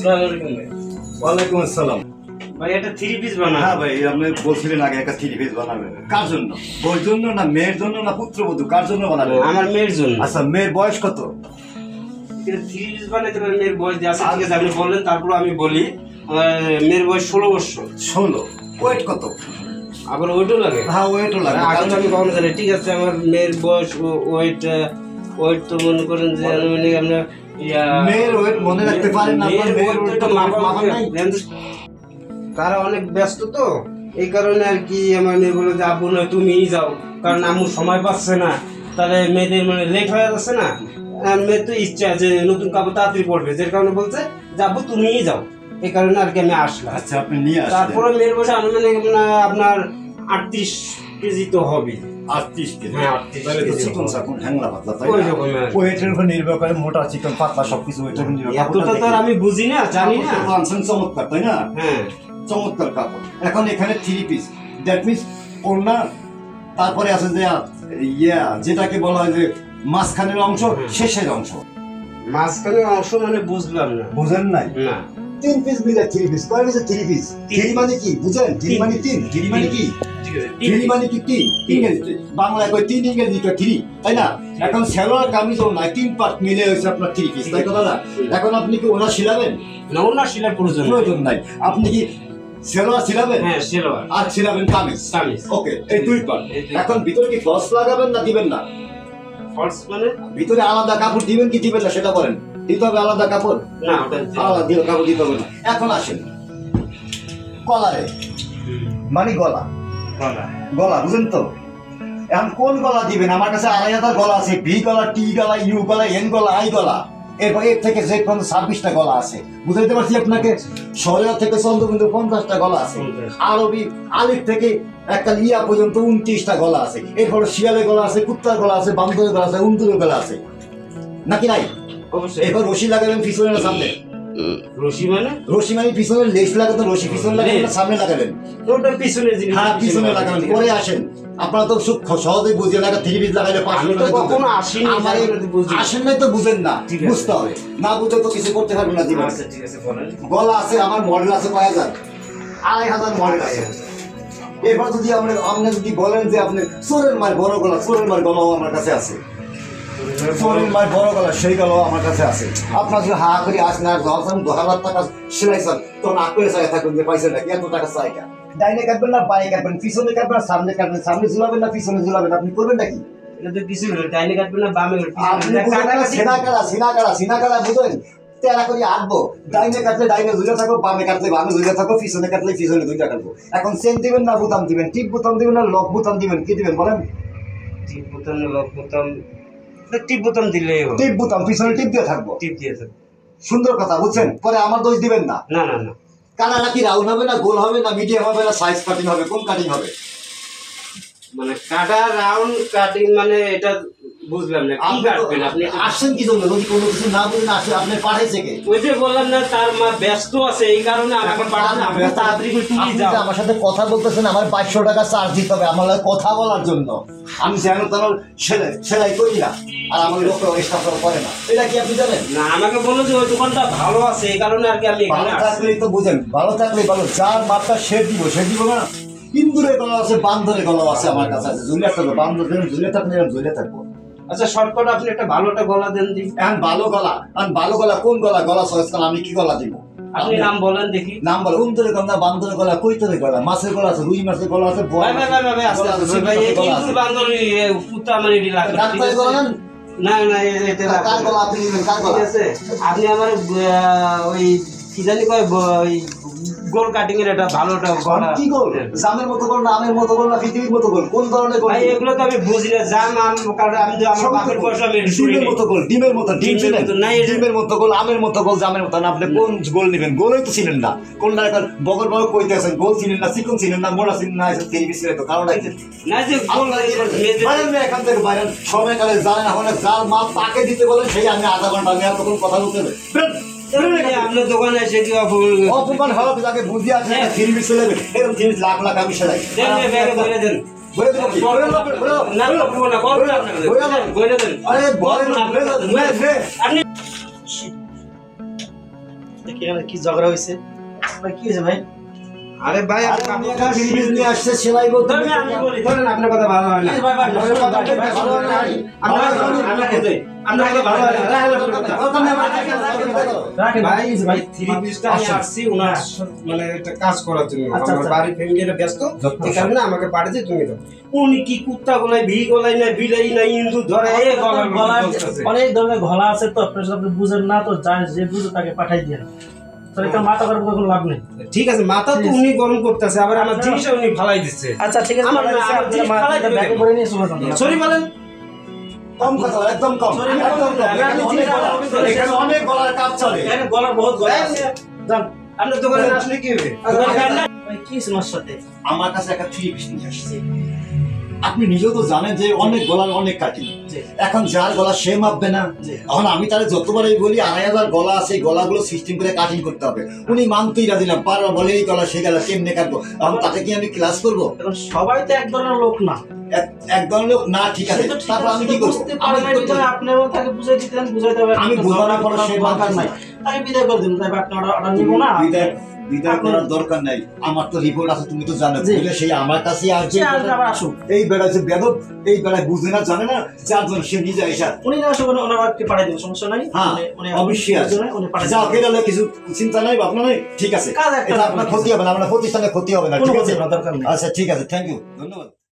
আসসালামু আলাইকুম ভাই। ওয়ালাইকুম আসসালাম ভাই এটা 3 পিস বানান। হ্যাঁ ভাই, আপনি বলছিলেন আগে একটা 3 পিস বানাবেন। কার জন্য? বউর জন্য না মেয়ের জন্য না পুত্রবধূ, কার জন্য বানাবেন? আমার মেয়ের জন্য। আচ্ছা, মেয়ের বয়স কত? এটা 3 পিস বানাইতে পারি। মেয়ের বয়স আছে, ঠিক আছে আপনি বললেন, তারপর আমি বলি। মেয়ের বয়স 16 বছর। 16। ওয়েট কত? আবার ওয়েটও লাগে? হ্যাঁ, ওয়েটও লাগে। আগে আমি কখনো জানি। ঠিক আছে, আমার মেয়ের বয়স ওয়েট তো মনে করেন যে আমরা মেয়ের ওয়েট মনে রাখতে পারেন না? মেয়ের ওয়েট তো মাপা নাই। তারা অনেক ব্যস্ত তো, এই কারণে আর কি আমার মেয়ে বলে যে আব্বু নয় তুমিই যাও, কারণ আম্মু সময় পাচ্ছে না, তাহলে মেয়েদের মানে লেট হয়ে যাচ্ছে না। মেয়ের তো ইচ্ছা যে নতুন কাপড় তাড়াতাড়ি পড়বে, যে কারণে বলছে যে আব্বু তুমিই যাও, এই কারণে আর কি আমি আসলাম। আচ্ছা, আপনি নিয়ে আসেন। তারপরে মেয়ের বয়স আনুমানিক আপনার 38 কেজি তো হবে। 38 কেজি? হ্যাঁ, 38 তাহলে তো কেজি চিকন চাকন হ্যাংলা পাতলা, তাই ওই না? রকমের আর কি। ওয়েটের উপর নির্ভর করে, মোটা চিকন পাতলা সবকিছু ওয়েটের উপর নির্ভর করে। এতটা তো আর আমি বুঝি না, জানি না। কাপড়টা আনছেন চমৎকার, তাই না? হ্যাঁ, চমৎকার কাপড়। এখন এখানে 3 পিস, দ্যাট মিন্স ওড়না, তারপরে আছে যে যেটাকে বলা হয় যে মাঝখানের অংশ, শেষের অংশ। মাঝখানের অংশ মানে বুঝলাম না। বুঝেন নাই? না, 3 পিস মিলে 3 পিস। কয় পিসে 3 পিস? 3 মানে কি বুঝেন? 3 মানে 3। 3 মানে কি? ঠিক আছে। 3 মানে কি? 3 ইংরেজি, বাংলায় কয় 3, ইংরেজি কয় 3, তাই না? এখন সেলোয়ার কামিজ ও নাই 3 পার্ট মিলে হয়েছে আপনার 3 পিস, তাই কথা না? এখন আপনি কি ওনা সিলাবেন? না, ওনার সেলার প্রয়োজন নাই। আপনি কি সেলোয়ার সিলাবেন? হ্যাঁ, সেলোয়ার আর সিলাবেন কামিজ। ওকে, এই 2 পার্ট। এখন ভিতরে কি ফলস লাগাবেন না দিবেন না? ফলস মানে ভিতরে আলাদা কাপড় দিবেন কি দিবেন না সেটা বলেন। দিতে হবে আলাদা কাপড়? না, ওটা আলাদা কাপড় দিতে হবে না। এখন আসেন কলারে, মানে গলা, গলা বুঝেন তো? এখন কোন গলা দিবেন? আমার কাছে 2500 গলা আছে। ভি গলা, টি গলা, ইউ গলা, এন গলা, আই গলা, এরপর এর থেকে যে পর্যন্ত 26টা গলা আছে। বুঝাইতে পারছি আপনাকে? সরিয়া থেকে চন্দ্রবিন্দু 50টা গলা আছে। আরবি আলিফ থেকে একটা ইয়া পর্যন্ত 29টা গলা আছে। এরপর শিয়ালের গলা আছে, কুত্তার গলা আছে, বান্দরের গলা আছে, উন্তুরের গলা আছে, নাকি নাই? অবশ্যই। এরপর রশি লাগাবেন পিছনে না সামনে? রশি মানে? রশি মানে পিছনে লেস লাগাতে, রশি পিছনে লাগাবেন না সামনে লাগাবেন? ওটা পিছনে জিনিস। হ্যাঁ, পিছনে লাগাবেন। পরে আসেন, আপনারা তো সহজে বুঝিয়ে লাগা 3 পিস লাগাইলে 5 আমি তো কখনো আসিনি, আমার বুঝি আসেন নাই তো বুঝেন না, বুঝতে হবে। না বুঝে তো কিছু করতে পারবেন না জীবনে। আচ্ছা, ঠিক আছে বলেন। গলা আছে আমার, মডেল আছে কয় হাজার? 2500 মডেল আছে। এবার যদি আপনি যদি বলেন যে আপনি চোরের মার বড় গলা, চোরের মার গলাও আমার কাছে আছে। চোরের মার বড় গলা, সেই গলাও আমার কাছে আছে। আপনার যদি হা করে আসেন আর 10,000 টাকা সেলাইছেন, তখন আকুয়ে চাই থাকবেন যে পাইছেন নাকি এত টাকা চাই কেন? ডাইনে কাটবেন না বাঁয়ে কাটবেন, পিছনে কাটবেন না সামনে কাটবেন, সামনে ঝুলাবেন না পিছনে ঝুলাবেন, আপনি করবেন নাকি? এটা তো কিছু না, ডাইনে কাটবেন না বামে আপনি সিনাকারা বুঝেন? তেরা করে আঁকবো, ডাইনে কাটলে ডাইনে ঝুলে থাকো, বামে কাটলে বামে ঝুলে থাকো, পিছনে কাটলে পিছনে দুইটা কাটবো। এখন চেন দিবেন না বোতাম দিবেন? টিপ বোতাম দিবেন না লক বোতাম দিবেন? কি দিবেন বলেন? টিপ বোতাম না লক বোতাম? টিপ বোতাম দিলেই হবে। টিপ বোতাম, পিছনে টিপ দিয়ে থাকবো। টিপ দিয়েছে। সুন্দর কথা, বুঝছেন? পরে আমার দোষ দিবেন না। না না না, কালারটা কি রাউন্ড হবে না গোল হবে না মিডিয়াম হবে না সাইজ কাটিং হবে? কোন কাটিং হবে? মানে কাটা রাউন্ড কাটিং মানে এটা বুঝলাম না। কি কাটবেন আপনি? আসছেন কি জন্য? যদি কোনো কিছু না বুঝেন আসে, আপনি পাঠাইছে কে? ওই যে বললাম না, তার মা ব্যস্ত আছে, এই কারণে আমাকে পাঠান। আপনি তাড়াতাড়ি করে তুমি আপনি যাও। যে আমার সাথে কথা বলতেছেন, আমার 500 টাকা চার্জ দিতে হবে আমার লাগে কথা বলার জন্য। আমি যেন তেন সেলাই করি না, আর আমার লোক স্টাফ করে না। এটা কি আপনি জানেন? না, আমাকে বললো যে ওই দোকানটা ভালো আছে, এই কারণে আর কি আমি এখানে ভালো আসছি। থাকলেই তো বুঝেন, ভালো থাকলেই ভালো। যার মাপটা সে দিব না। ইন্দুরের গলা আছে, বান্দরের গলাও আছে আমার কাছে আছে। ঝুলে থাকবো, বান্দর যেন ঝুলে থাকলে ঝুলে থাকবো। আচ্ছা, শর্টকাট আপনি একটা ভালো একটা গলা দেন দিন। এখন ভালো গলা কোন গলা? গলা চয়েস করেন, আমি কি গলা দিব? আপনি নাম বলেন দেখি। নাম বলে উন্তরের গলা, বান্দরের গলা, কৈতরের গলা, মাছের গলা আছে, রুই মাছের গলা আছে, ভাই আস্তে আস্তে ভাই, এই কিন্তু বান্দরি কুত্তা মানে এটি লাগবে। ডাক্তারের গলা নেন? না না, এটা কার গলা আপনি নেবেন? কার গলা? ঠিক আছে, আপনি আমার ওই কি জানি কয় ওই গোল কাটিং এর একটা ভালো একটা গলা। কি গোল? জামের মতো গোল না আমের মতো গোল না পৃথিবীর মতো গোল? কোন ধরনের গোল? ভাই এগুলো তো আমি বুঝি না। জাম কারণ আমি তো আমার বাপের বয়স আমি ডিমের মতো গোল, ডিমের মতো, ডিমের মতো গোল, আমের মতো গোল, জামের মতো না। আপনি কোন গোল নেবেন? গোলই তো চিনেন না। কোনটা এখন বগর বগর কইতে আছেন? গোল চিনেন না, চিকন চিনেন না, মোড়া চিনেন না, এসব তেরি বিসিরে তো কারণ আছে না যে গোল বাইরেন এখান থেকে বাইরেন। সময়কালে জানেন এখন যার মাপ তাকে দিতে বলেন, সেই আমি আধা ঘন্টা আমি আর তখন কথা বলতে হবে। আপনার দোকানে এসে কি অপমান হবে তাকে বুঝি আছে না? থ্রি পিস নেবেন, এরকম থ্রি পিস লাখ লাখ আমি সেলাই দেন বলে দেন। বলে দেবো কি? না করবো না, করবো না, বলে দেন। আরে বলেন না, আপনি দেখি এখানে কি ঝগড়া হয়েছে। ভাই কি হয়েছে ভাই? আরে ভাই আরে আমি একটা ফিলিপিস নিয়ে আসছে সেলাই করতে। আমি বলি ধরেন আপনার কথা ভালো হয় না। ভাই ভাই আপনার কথা ভালো হয় না। আপনার কথা ভালো হয় না। ভাই থ্রি পিসটা আমি আসছি ওনার মানে একটা কাজ করার জন্য। আচ্ছা, আমার আচ্ছা। বাড়ির ফ্যামিলিটা ব্যস্ত, এই কারণে আমাকে পাঠিয়ে তুমি দাও। উনি কি কুত্তা গলায় ভি গলায় না বিলাই না ইন্দু ধরে এ গলার গলায় বলতেছে। অনেক ধরনের গলা আছে তো আপনার সাথে বুঝেন না তো, যে বুঝে তাকে পাঠাই দিয়ে তাহলে একটা মাথা করার কোনো লাভ নেই। ঠিক আছে, মাথা তো উনি গরম করতেছে, আবার আমার জিনিসটা উনি ফালাই দিচ্ছে। আচ্ছা ঠিক আছে, আমার জিনিস ফালাই দিবে ব্যাগ কেন? করে নিয়ে চলে যান। সরি বলেন। কম কথা বলো, একদম কম, Sorry, একদম কম। আমি জিনিস বলা- এখানে অনেক গলার কাজ চলে। এখানে গলার বহুত গলা আছে। যান। আপনার দোকানে আসলে কি হবে? ভাই কি হয়েছে ওনার সাথে? আমার কাছে একটা থ্রি পিস নিয়ে আসছে। আপনি নিজেও তো জানেন যে অনেক গলার অনেক কাটিং। জি। এখন যার গলা সে মাপবে না। জি। এখন আমি তাহলে যতবারই বলি 2500 গলা আছে, এই গলাগুলো সিস্টেম করে কাটিং করতে হবে, উনি মানতেই রাজি না। বারবার বলে এই গলা সেই গলা কেমনে কাটবো। এখন তাকে কি আমি ক্লাস করবো? এখন সবাই তো এক ধরনের লোক না। একদম লোক না, ঠিক আছে, সে তো ঠিক তারপর আছে, আমি কি করবো? বুঝতে আমি পারে কি না, করতে ভিতরে আপনিও তাকে বুঝাই দিতেন, বুঝাইতে হবে। আমি বোঝানোর পরে সে দরকার নাই, তাকে বিদায় করে দিন। তাই আপনি অর্ডার নিব না। বিদায় করার দরকার নাই, আমার তো রিপোর্ট আছে, তুমি তো জানো। জি। বুঝলে সেই আমার কাছে আসবে, সে আসবে, আবার আসুক। এই বেড়া যে বেদব, এই বেড়ায় বুঝে না জানে না, যার জন্য সে নিজে এসা। উনি না আসুক, ওনাকে পাঠিয়ে দেবেন, সমস্যা নাই। হ্যাঁ, উনি অবশ্যই আছে। উনি পাঠিয়ে যাও, দেবেন। কেটে কিছু চিন্তা নাই, ভাবনা নাই, ঠিক আছে। কাজ একটা এটা আপনার ক্ষতি হবে না, আপনার প্রতিষ্ঠানে ক্ষতি হবে না, কোনো ঠিক ক্ষতি আছে। হবে না, দরকার নেই। আচ্ছা ঠিক আছে, থ্যাংক ইউ, ধন্যবাদ।